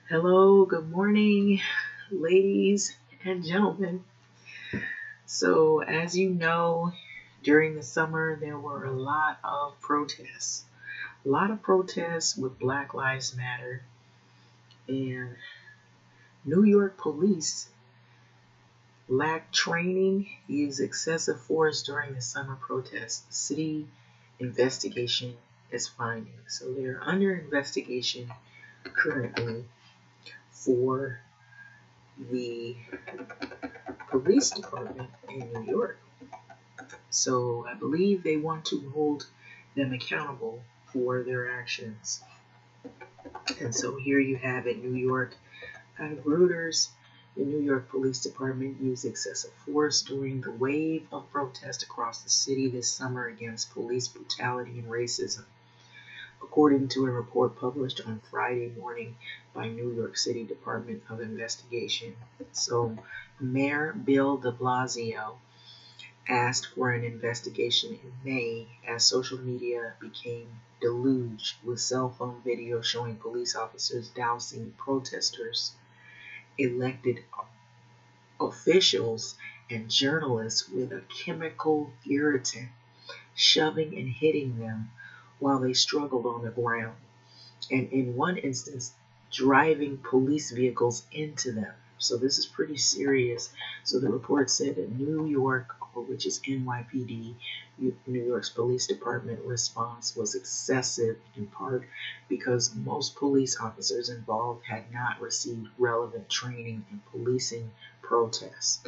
Hello, good morning, ladies and gentlemen. So, as you know, during the summer there were a lot of protests. A lot of protests with Black Lives Matter, and New York police lacked training, used excessive force during the summer protests. The city investigation is finding. So, they're under investigation currently for the police department in New York. So I believe they want to hold them accountable for their actions. And so here you have it, New York. Out of Reuters, the New York Police Department used excessive force during the wave of protests across the city this summer against police brutality and racism, according to a report published on Friday morning by New York City Department of Investigation. So Mayor Bill de Blasio asked for an investigation in May as social media became deluged with cell phone video showing police officers dousing protesters, elected officials, and journalists with a chemical irritant, shoving and hitting them while they struggled on the ground, and in one instance, driving police vehicles into them. So this is pretty serious. So the report said that New York, which is NYPD, New York's police department response was excessive in part because most police officers involved had not received relevant training in policing protests.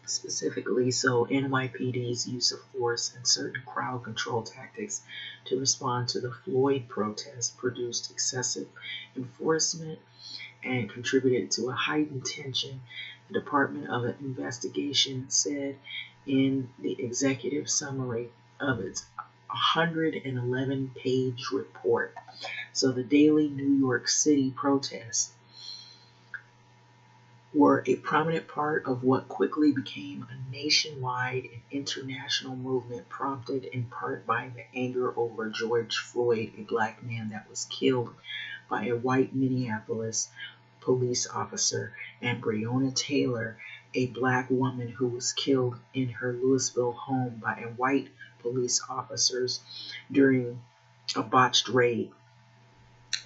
Specifically, so NYPD's use of force and certain crowd control tactics to respond to the Floyd protests produced excessive enforcement and contributed to a heightened tension, the Department of Investigation said in the executive summary of its 111-page report. So the daily New York City protests were a prominent part of what quickly became a nationwide and international movement, prompted in part by the anger over George Floyd, a black man that was killed by a white Minneapolis police officer, and Breonna Taylor, a black woman who was killed in her Louisville home by a white police officers during a botched raid.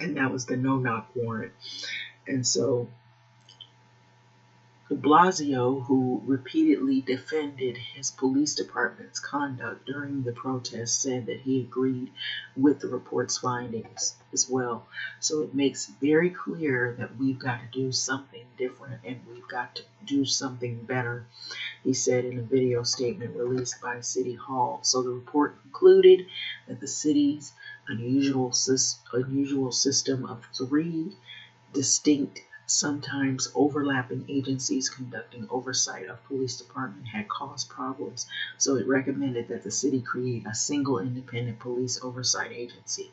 And that was the no-knock warrant. And so de Blasio, who repeatedly defended his police department's conduct during the protests, said that he agreed with the report's findings as well. So it makes very clear that we've got to do something different and we've got to do something better, he said in a video statement released by City Hall. So the report concluded that the city's unusual system of three distinct, sometimes overlapping agencies conducting oversight of police department had caused problems, so it recommended that the city create a single independent police oversight agency.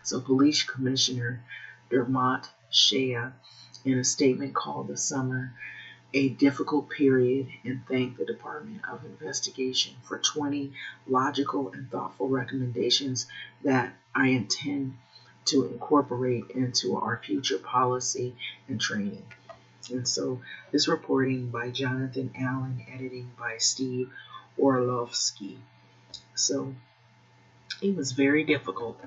So Police Commissioner Dermot Shea, in a statement, called the summer a difficult period and thanked the Department of Investigation for 20 logical and thoughtful recommendations that I intend to incorporate into our future policy and training. And so this reporting by Jonathan Allen, editing by Steve Orlovsky. So it was very difficult.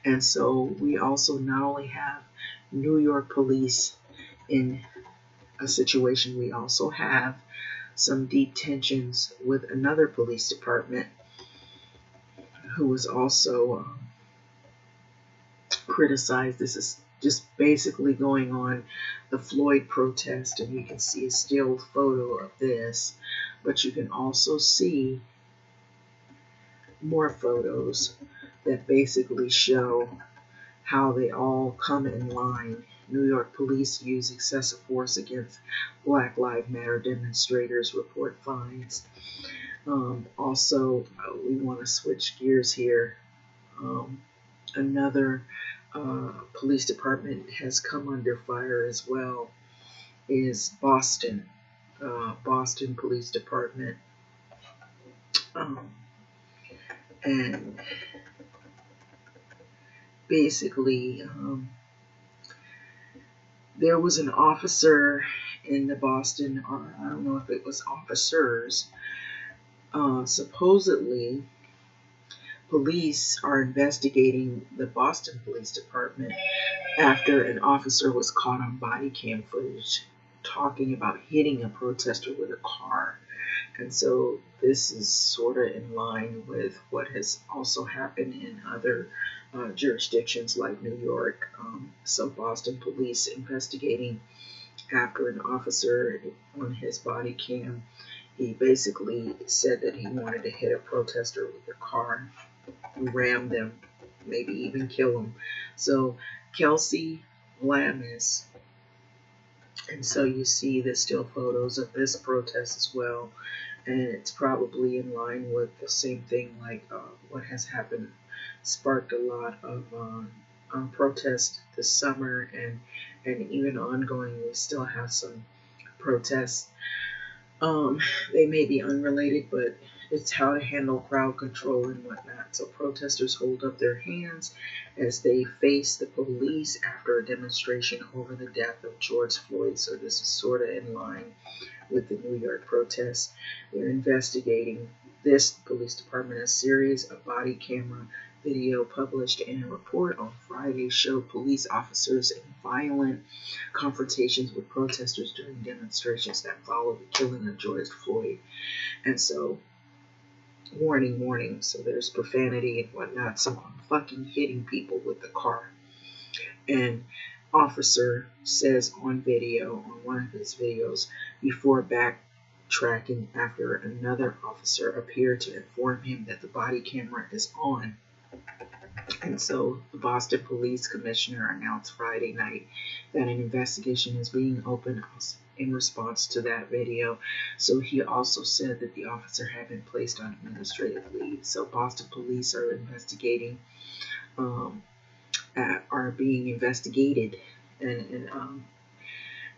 And so we also not only have New York police in a situation, we also have some deep tensions with another police department who was also criticized. This is just basically going on the Floyd protest, and you can see a still photo of this, but you can also see more photos that basically show how they all come in line. New York police use excessive force against Black Lives Matter demonstrators, report finds. Also, we want to switch gears here. Another police department has come under fire as well, is Boston Police Department. And basically, There was an officer in the Boston, or I don't know if it was officers. Supposedly, police are investigating the Boston Police Department after an officer was caught on body cam footage talking about hitting a protester with a car. And so this is sort of in line with what has also happened in other jurisdictions like New York. So Boston police investigating after an officer on his body cam, he basically said that he wanted to hit a protester with a car, ram them, maybe even kill them. So Kelsey Lamis, and so you see the still photos of this protest as well, and it's probably in line with the same thing like what has happened, sparked a lot of protests this summer, and even ongoing. We still have some protests. They may be unrelated, but it's how to handle crowd control and whatnot. So protesters hold up their hands as they face the police after a demonstration over the death of George Floyd. So this is sort of in line with the New York protests. They're investigating this police department. A series of body camera video published in a report on Friday showed police officers in violent confrontations with protesters during demonstrations that followed the killing of George Floyd. And so, warning, warning. So there's profanity and whatnot. So I'm fucking hitting people with the car. And officer says on video, on one of his videos, before backtracking after another officer appeared to inform him that the body camera is on. And so the Boston Police Commissioner announced Friday night that an investigation is being opened in response to that video. So he also said that the officer had been placed on administrative leave. So Boston police are investigating, are being investigated, and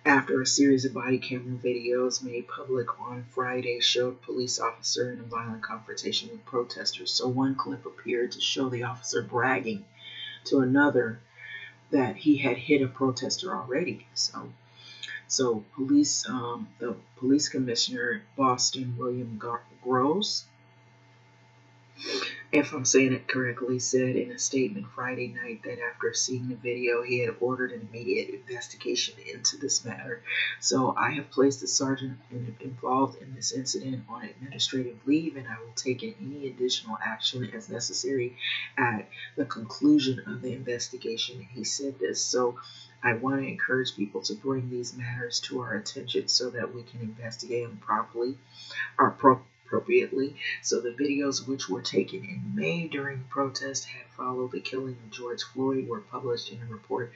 after a series of body camera videos made public on Friday showed police officer in a violent confrontation with protesters. So one clip appeared to show the officer bragging to another that he had hit a protester already. So police, the police commissioner, Boston, William Gross, if I'm saying it correctly, said in a statement Friday night that after seeing the video, he had ordered an immediate investigation into this matter. So I have placed the sergeant involved in this incident on administrative leave, and I will take any additional action as necessary at the conclusion of the investigation. He said this. So I want to encourage people to bring these matters to our attention so that we can investigate them properly, or appropriately. So the videos which were taken in May during the protest had followed the killing of George Floyd were published in a report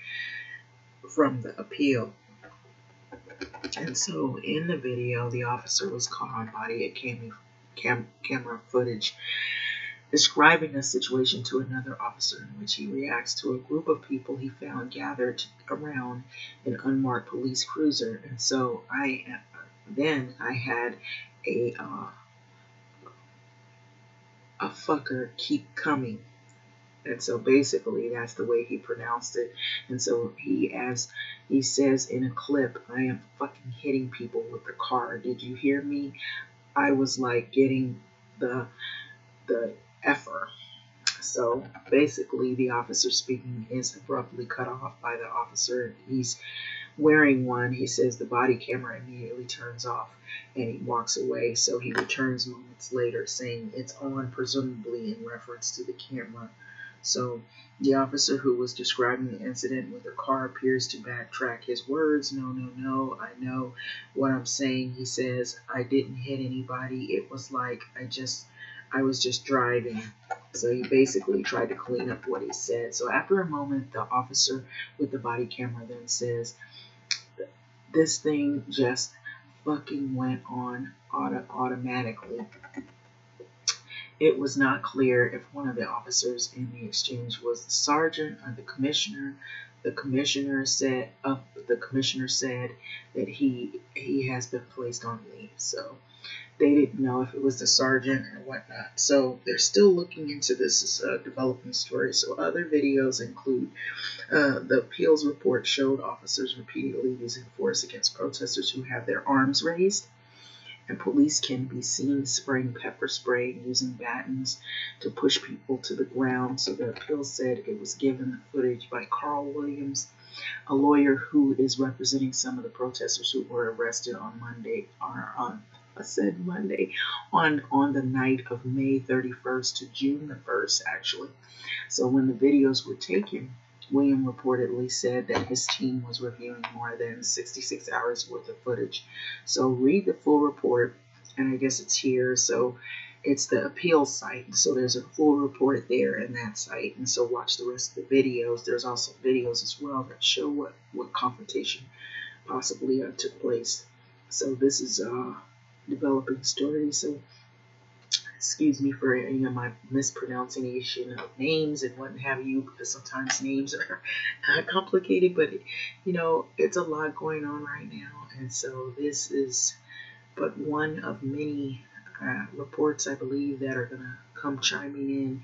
from the appeal. And so in the video, the officer was caught on body camera footage describing a situation to another officer in which he reacts to a group of people he found gathered around an unmarked police cruiser. And so I had a fucker keep coming. And so basically that's the way he pronounced it. And so as he says in a clip, I am fucking hitting people with the car. Did you hear me? I was like getting the effer. So basically the officer speaking is abruptly cut off by the officer. He's wearing one. He says the body camera immediately turns off and he walks away. So he returns moments later saying it's on, presumably in reference to the camera. So the officer who was describing the incident with the car appears to backtrack his words. No, I know what I'm saying. He says, I didn't hit anybody. It was like I was just driving. So he basically tried to clean up what he said. So after a moment, the officer with the body camera then says, this thing just fucking went on automatically. It was not clear if one of the officers in the exchange was the sergeant or the commissioner. The commissioner said that he has been placed on leave. So They didn't know if it was the sergeant or whatnot. So they're still looking into this. As a developing story. So other videos include the appeals report showed officers repeatedly using force against protesters who have their arms raised, and police can be seen spraying pepper spray and using batons to push people to the ground. So the appeal said it was given the footage by Carl Williams, a lawyer who is representing some of the protesters who were arrested on Monday, or on I said Monday, on the night of May 31st to June the 1st, actually. So when the videos were taken, William reportedly said that his team was reviewing more than 66 hours worth of footage. So read the full report, and I guess it's here. So it's the appeal site. So there's a full report there in that site. And so watch the rest of the videos. There's also videos as well that show what confrontation possibly took place. So this is a developing story. So excuse me for my mispronunciation of names and what have you, because sometimes names are complicated, but it's a lot going on right now, and so this is but one of many reports, I believe, that are going to come chiming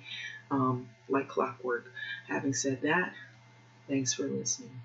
in like clockwork. Having said that, thanks for listening.